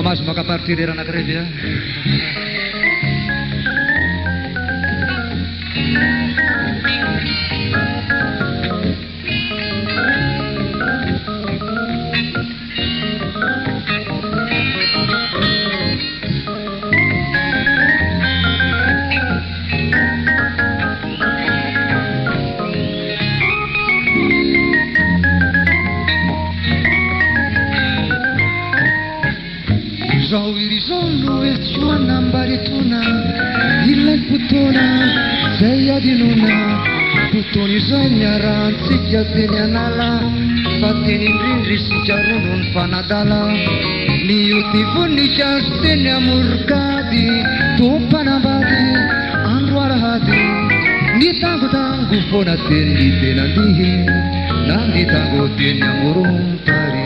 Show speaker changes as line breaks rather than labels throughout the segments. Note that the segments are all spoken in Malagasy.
Mas maka party dari anak rap ya.
Zao irisolo e suona baritona, il puttona, sei adinuna, puttoni sogna ranzi chiatene anala, fattini rindri si chiaro non fa Natala, liuti funni ciastene amurcati, toppana bati, andro arhati, ni tango tango fona tendi tenandi, nandi tango tene amuruntari.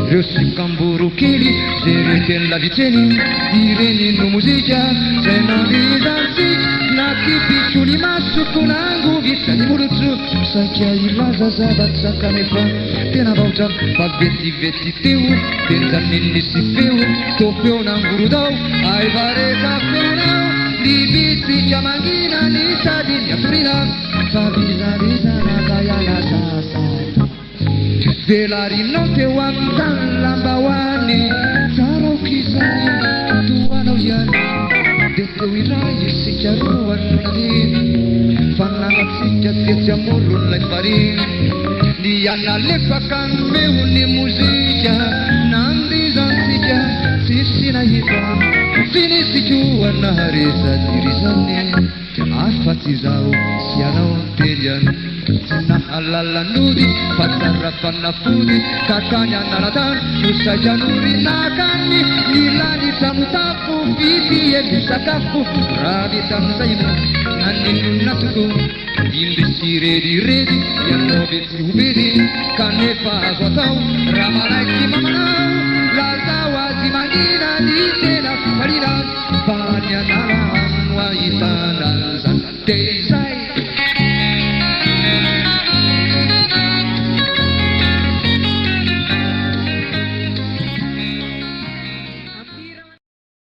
Rossi camburu kili, sereten la viceni, direni no musica, se non ridanzi, la piccioli masso con angu, vita di muruzzu, sai che hai la zazabatza canefa, tena volta, fa vetti teu, tenta ninni si feu, toffeo un angurudau, ai fare caffenau, di bizi chiamanghina, ni sardina turina, fa visa la caia la sasa. Velari notte wantalla bawani Sarau kisani tuano yani Dette wirai si chiaruan nadi Fanna nazzicchia tiezia morro lai fari Di anna lefa kan meuni musica Nandi zanzicchia sissina hipa Fini si chiuan haresa dirisani Affatizau sianau teglian Nah alala nudi, pazzarra panna fudi, katanya naratan, nusa januri nakani, nilani samutafu, fiti e bisakafu, rabi tamzaimu, naninu natuku, indisi redi, yanno besi ubedi, kanefa azwatau, ramana